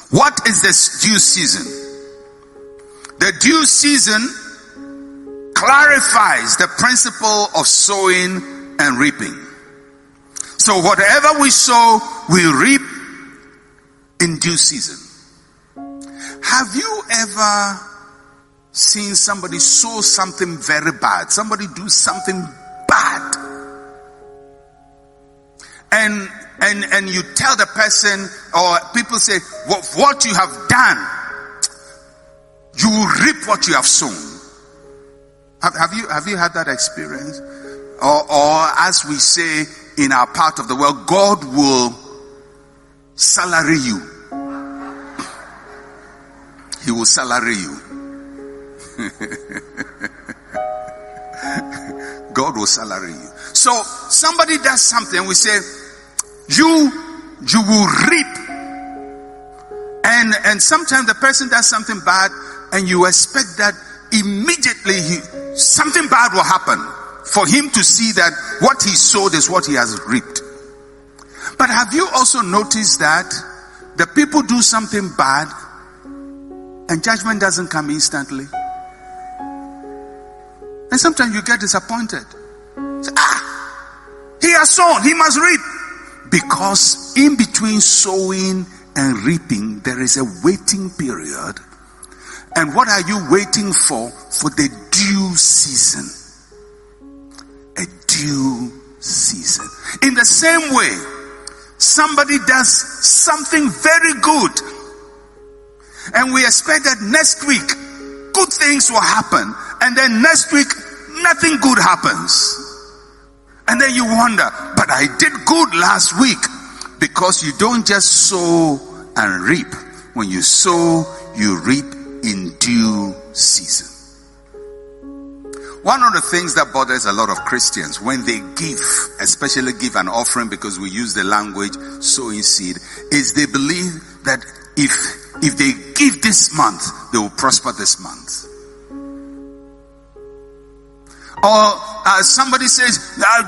What is this due season? The due season clarifies the principle of sowing and reaping. So whatever we sow, we reap in due season. Have you ever seen somebody sow something very bad? Somebody do something bad. And you tell the person, or people say, what you have done, you will reap what you have sown. Have you had that experience? Or as we say in our part of the world, God will salary you. He will salary you. God will salary you. So somebody does something, we say, you will reap. And sometimes the person does something bad, and you expect that immediately something bad will happen for him to see that what he sowed is what he has reaped. But have you also noticed that the people do something bad and judgment doesn't come instantly? And sometimes you get disappointed. Say, he has sown, he must reap. Because in between sowing and reaping, there is a waiting period. And what are you waiting for? For the due season. A due season. In the same way, somebody does something very good, and we expect that next week good things will happen, and then next week nothing good happens. And then you wonder, but I did good last week. Because you don't just sow and reap. When you sow, you reap in due season. One of the things that bothers a lot of Christians when they give, especially give an offering, because we use the language sowing seed, is they believe that if they give this month, they will prosper this month. Or somebody says,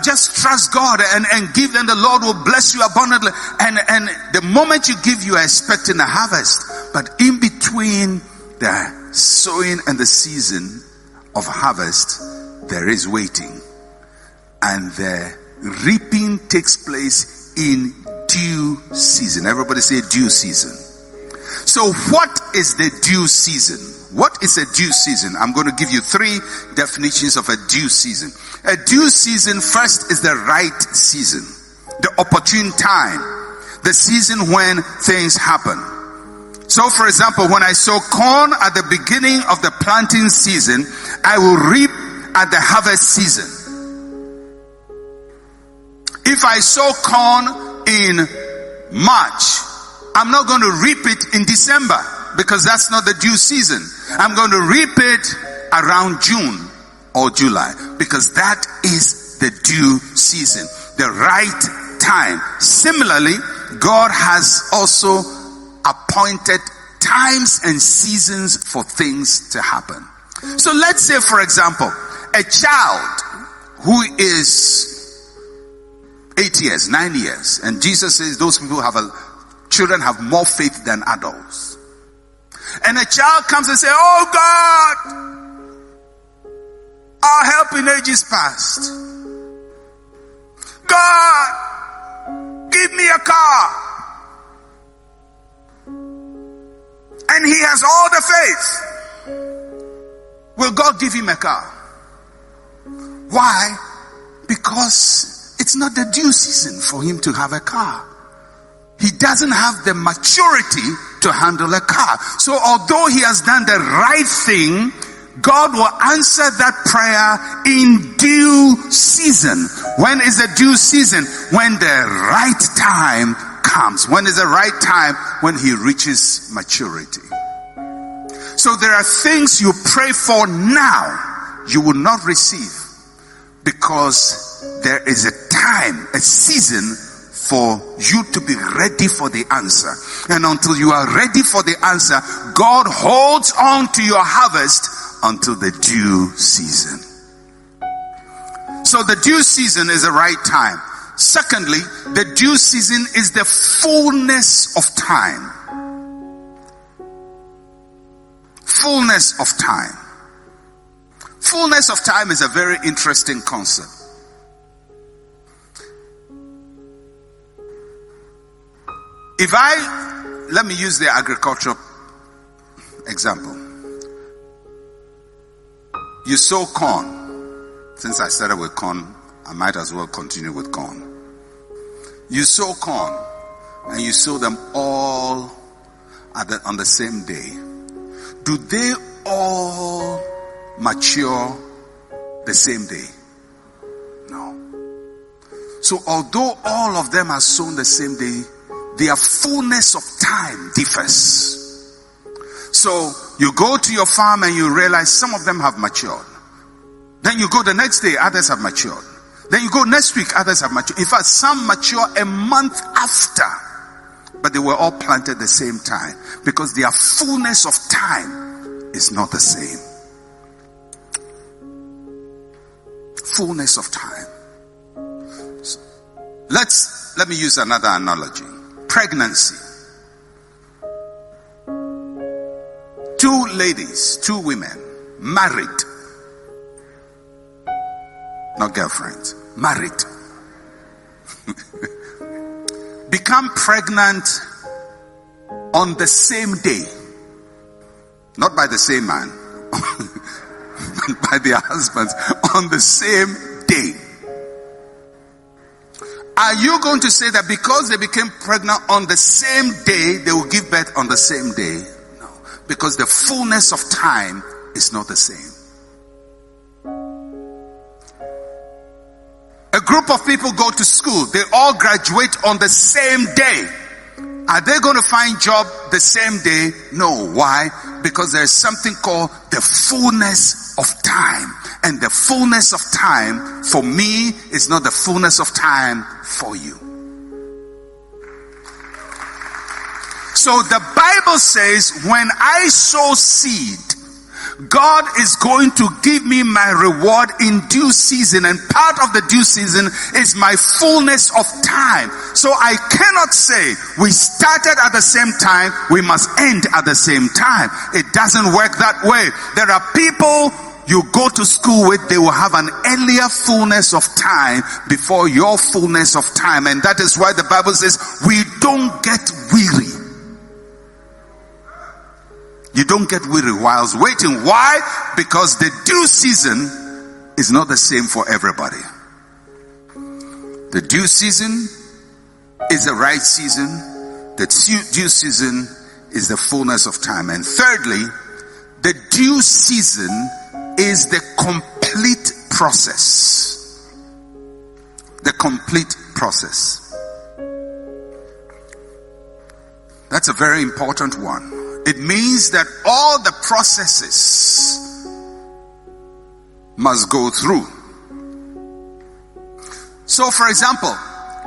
just trust God and give, and the Lord will bless you abundantly. And the moment you give, you are expecting a harvest. But in between the sowing and the season of harvest, there is waiting. And the reaping takes place in due season. Everybody say due season. So what is the due season? What is a due season? I'm going to give you 3 definitions of a due season. A due season, first, is the right season, the opportune time, the season when things happen. So, for example, when I sow corn at the beginning of the planting season, I will reap at the harvest season. If I sow corn in March, I'm not going to reap it in December, because that's not the due season. I'm going to reap it around June or July, because that is the due season, the right time. Similarly, God has also appointed times and seasons for things to happen. So let's say, for example, a child who is 8 years, 9 years, and Jesus says those people children have more faith than adults. And a child comes and says, oh God, our help in ages past. God, give me a car. And he has all the faith. Will God give him a car? Why? Because it's not the due season for him to have a car. He doesn't have the maturity to handle a car. So although he has done the right thing, God will answer that prayer in due season. When is the due season? When the right time comes. When is the right time? When he reaches maturity. So there are things you pray for now, you will not receive, because there is a time, a season for you to be ready for the answer. And until you are ready for the answer, God holds on to your harvest until the due season. So the due season is the right time. Secondly, the due season is the fullness of time. Fullness of time. Fullness of time is a very interesting concept. Let me use the agricultural example. You sow corn. Since I started with corn, I might as well continue with corn. You sow corn, and you sow them all on the same day. Do they all mature the same day? No. So although all of them are sown the same day, their fullness of time differs. So you go to your farm and you realize some of them have matured. Then you go the next day, others have matured. Then you go next week, others have matured. In fact, some mature a month after. But they were all planted the same time. Because their fullness of time is not the same. Fullness of time. So, let me use another analogy. Pregnancy. Two women, married. Not girlfriends, married. Become pregnant on the same day. Not by the same man, but by their husbands on the same day. Are you going to say that because they became pregnant on the same day, they will give birth on the same day? No. Because the fullness of time is not the same. A group of people go to school. They all graduate on the same day. Are they going to find job the same day? No. Why? Because there is something called the fullness of time. And the fullness of time for me is not the fullness of time for you. So the Bible says, when I sow seed, God is going to give me my reward in due season, and part of the due season is my fullness of time. So I cannot say we started at the same time, we must end at the same time. It doesn't work that way. There are people you go to school with, they will have an earlier fullness of time before your fullness of time, and that is why the Bible says we don't get weary. You don't get weary whilst waiting. Why? Because the due season is not the same for everybody. The due season is the right season. The due season is the fullness of time. And thirdly, the due season is the complete process. The complete process. That's a very important one. It means that all the processes must go through. So, for example,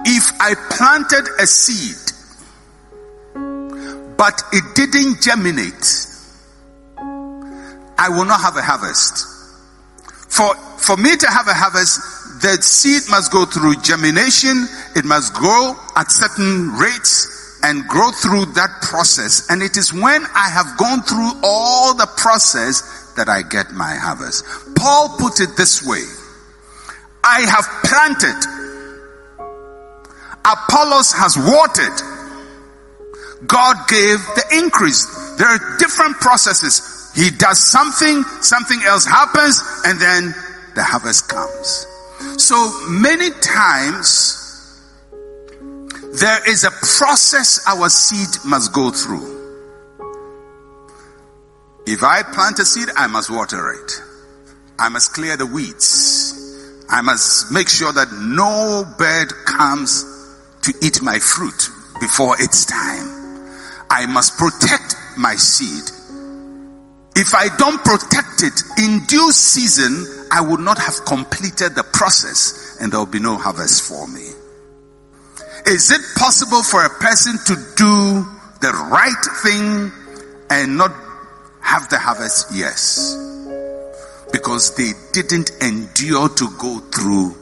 if I planted a seed, but it didn't germinate, I will not have a harvest. For me to have a harvest, the seed must go through germination. It must grow at certain rates and grow through that process. And it is when I have gone through all the process that I get my harvest. Paul put it this way: I have planted, Apollos has watered, God gave the increase. There are different processes. He does something else happens, and then the harvest comes. So many times there is a process our seed must go through. If I plant a seed, I must water it. I must clear the weeds. I must make sure that no bird comes to eat my fruit before its time. I must protect my seed. If I don't protect it in due season, I would not have completed the process, and there will be no harvest for me. Is it possible for a person to do the right thing and not have the harvest? Yes. Because they didn't endure to go through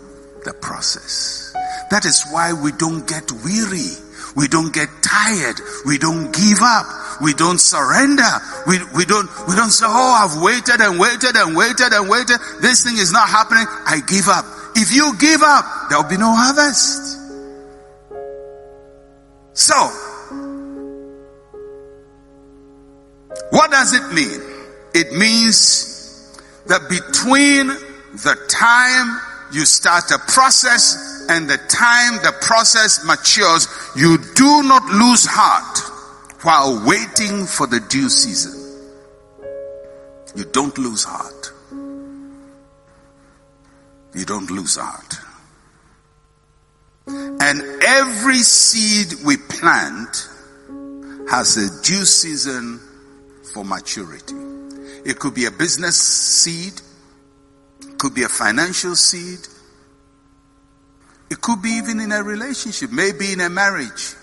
the process. That is why we don't get weary. We don't get tired. We don't give up. We don't surrender. we don't say, oh, I've waited and waited and waited and waited. This thing is not happening. I give up. If you give up, there'll be no harvest. So, what does it mean? It means that between the time you start a process and the time the process matures, you do not lose heart while waiting for the due season. You don't lose heart. You don't lose heart. And every seed we plant has a due season for maturity. It could be a business seed. It could be a financial seed. It could be even in a relationship, maybe in a marriage.